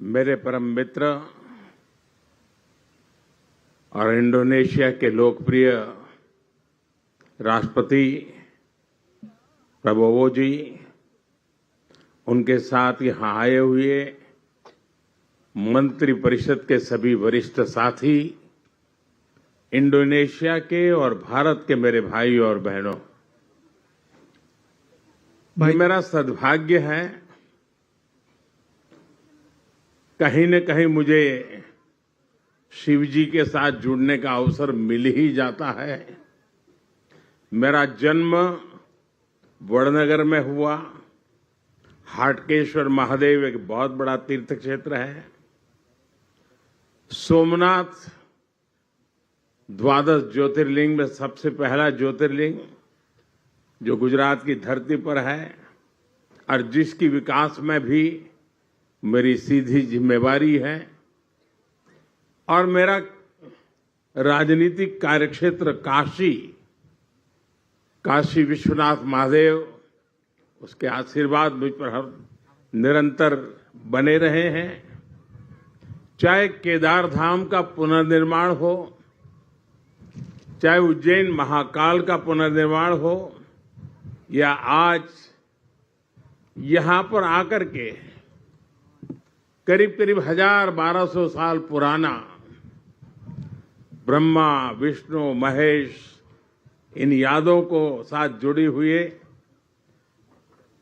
मेरे परम मित्र और इंडोनेशिया के लोकप्रिय राष्ट्रपति प्रबोवो जी, उनके साथ यहाँ आए हुए मंत्रिपरिषद के सभी वरिष्ठ साथी, इंडोनेशिया के और भारत के मेरे भाई और बहनों, ये मेरा सद्भाग्य है। कहीं न कहीं मुझे शिव जी के साथ जुड़ने का अवसर मिल ही जाता है। मेरा जन्म वडनगर में हुआ। हाटकेश्वर महादेव एक बहुत बड़ा तीर्थ क्षेत्र है। सोमनाथ द्वादश ज्योतिर्लिंग में सबसे पहला ज्योतिर्लिंग जो गुजरात की धरती पर है और जिसकी विकास में भी मेरी सीधी जिम्मेवारी है। और मेरा राजनीतिक कार्यक्षेत्र काशी विश्वनाथ महादेव, उसके आशीर्वाद मुझ पर हर निरंतर बने रहे हैं। चाहे केदार धाम का पुनर्निर्माण हो, चाहे उज्जैन महाकाल का पुनर्निर्माण हो, या आज यहां पर आकर के करीब करीब 1200 साल पुराना ब्रह्मा विष्णु महेश इन यादों को साथ जुड़ी हुई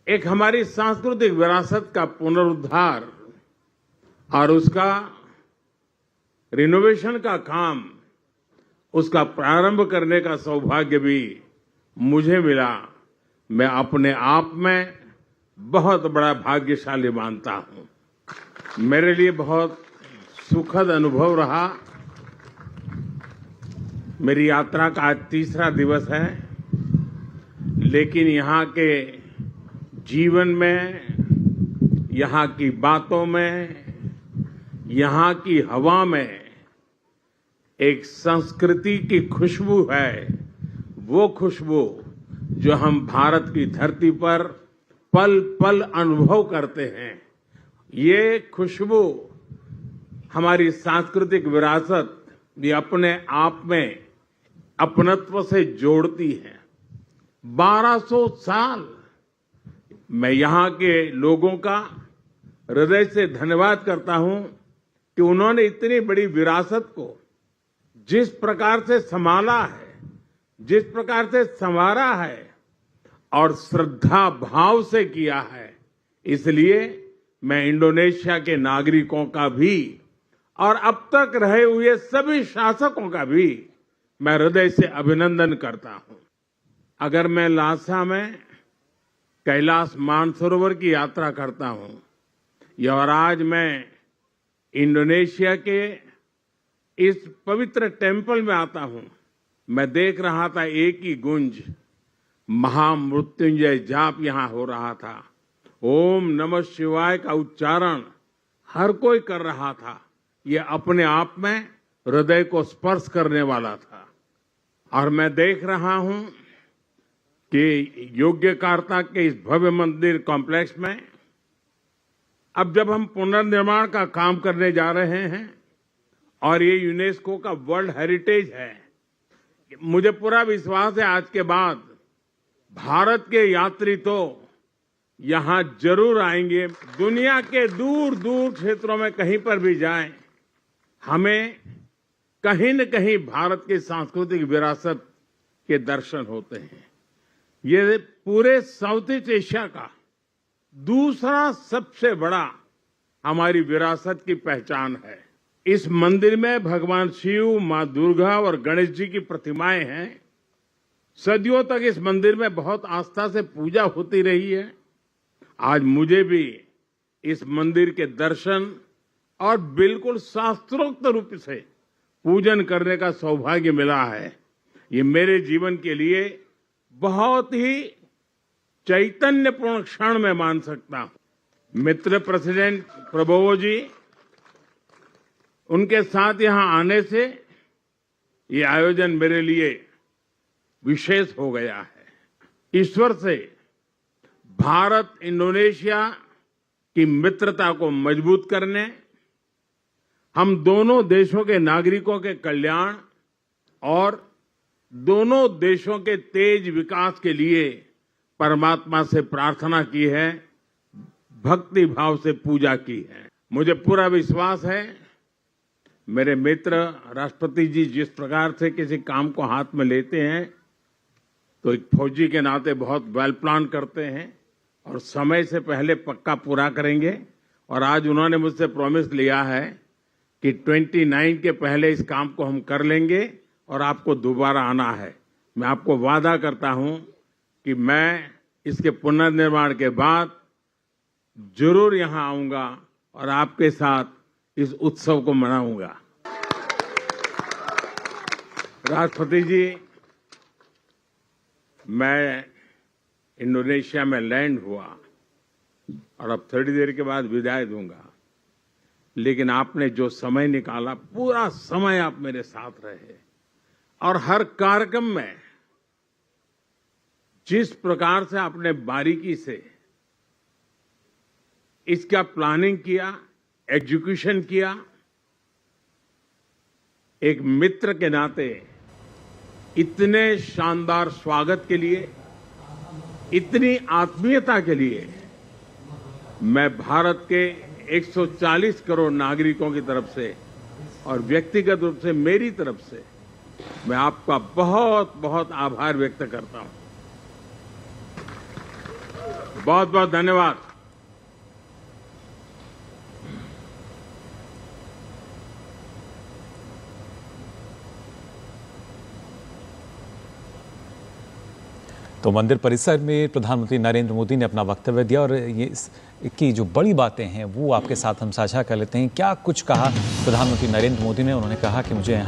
एक हमारी सांस्कृतिक विरासत का पुनरुद्धार और उसका रिनोवेशन का काम, उसका प्रारंभ करने का सौभाग्य भी मुझे मिला। मैं अपने आप में बहुत बड़ा भाग्यशाली मानता हूं। मेरे लिए बहुत सुखद अनुभव रहा। मेरी यात्रा का आज तीसरा दिवस है, लेकिन यहाँ के जीवन में, यहाँ की बातों में, यहाँ की हवा में एक संस्कृति की खुशबू है। वो खुशबू जो हम भारत की धरती पर पल पल अनुभव करते हैं। ये खुशबू हमारी सांस्कृतिक विरासत भी अपने आप में अपनत्व से जोड़ती है। 1200 साल मैं यहाँ के लोगों का हृदय से धन्यवाद करता हूँ कि उन्होंने इतनी बड़ी विरासत को जिस प्रकार से संभाला है, जिस प्रकार से संवारा है और श्रद्धा भाव से किया है। इसलिए मैं इंडोनेशिया के नागरिकों का भी और अब तक रहे हुए सभी शासकों का भी मैं हृदय से अभिनंदन करता हूं। अगर मैं लासा में कैलाश मानसरोवर की यात्रा करता हूं और आज मैं इंडोनेशिया के इस पवित्र टेम्पल में आता हूं, मैं देख रहा था एक ही गुंज महामृत्युंजय जाप यहां हो रहा था। ओम नमः शिवाय का उच्चारण हर कोई कर रहा था। यह अपने आप में हृदय को स्पर्श करने वाला था। और मैं देख रहा हूं कि योग्यकार्ता के इस भव्य मंदिर कॉम्प्लेक्स में अब जब हम पुनर्निर्माण का काम करने जा रहे हैं और ये यूनेस्को का वर्ल्ड हेरिटेज है, मुझे पूरा विश्वास है आज के बाद भारत के यात्री तो यहां जरूर आएंगे। दुनिया के दूर दूर क्षेत्रों में कहीं पर भी जाएं, हमें कहीं न कहीं भारत की सांस्कृतिक विरासत के दर्शन होते हैं। ये पूरे साउथ ईस्ट एशिया का दूसरा सबसे बड़ा हमारी विरासत की पहचान है। इस मंदिर में भगवान शिव, मां दुर्गा और गणेश जी की प्रतिमाएं हैं। सदियों तक इस मंदिर में बहुत आस्था से पूजा होती रही है। आज मुझे भी इस मंदिर के दर्शन और बिल्कुल शास्त्रोक्त रूप से पूजन करने का सौभाग्य मिला है। ये मेरे जीवन के लिए बहुत ही चैतन्यपूर्ण क्षण मैं मान सकता हूं। मित्र प्रेसिडेंट प्रबोवो जी, उनके साथ यहां आने से ये आयोजन मेरे लिए विशेष हो गया है। ईश्वर से भारत इंडोनेशिया की मित्रता को मजबूत करने हम दोनों देशों के नागरिकों के कल्याण और दोनों देशों के तेज विकास के लिए परमात्मा से प्रार्थना की है, भक्ति भाव से पूजा की है। मुझे पूरा विश्वास है मेरे मित्र राष्ट्रपति जी जिस प्रकार से किसी काम को हाथ में लेते हैं तो एक फौजी के नाते बहुत वेल प्लान करते हैं और समय से पहले पक्का पूरा करेंगे। और आज उन्होंने मुझसे प्रॉमिस लिया है कि 29 के पहले इस काम को हम कर लेंगे और आपको दोबारा आना है। मैं आपको वादा करता हूं कि मैं इसके पुनर्निर्माण के बाद जरूर यहां आऊंगा और आपके साथ इस उत्सव को मनाऊंगा। राष्ट्रपति जी, मैं इंडोनेशिया में लैंड हुआ और अब थोड़ी देर के बाद विदाई दूंगा, लेकिन आपने जो समय निकाला, पूरा समय आप मेरे साथ रहे और हर कार्यक्रम में जिस प्रकार से आपने बारीकी से इसका प्लानिंग किया, एग्जीक्यूशन किया, एक मित्र के नाते इतने शानदार स्वागत के लिए, इतनी आत्मीयता के लिए मैं भारत के 140 करोड़ नागरिकों की तरफ से और व्यक्तिगत रूप से मेरी तरफ से मैं आपका बहुत बहुत आभार व्यक्त करता हूं। बहुत बहुत धन्यवाद। तो मंदिर परिसर में प्रधानमंत्री नरेंद्र मोदी ने अपना वक्तव्य दिया और ये की जो बड़ी बातें हैं वो आपके साथ हम साझा कर लेते हैं। क्या कुछ कहा प्रधानमंत्री नरेंद्र मोदी ने? उन्होंने कहा कि मुझे यहाँ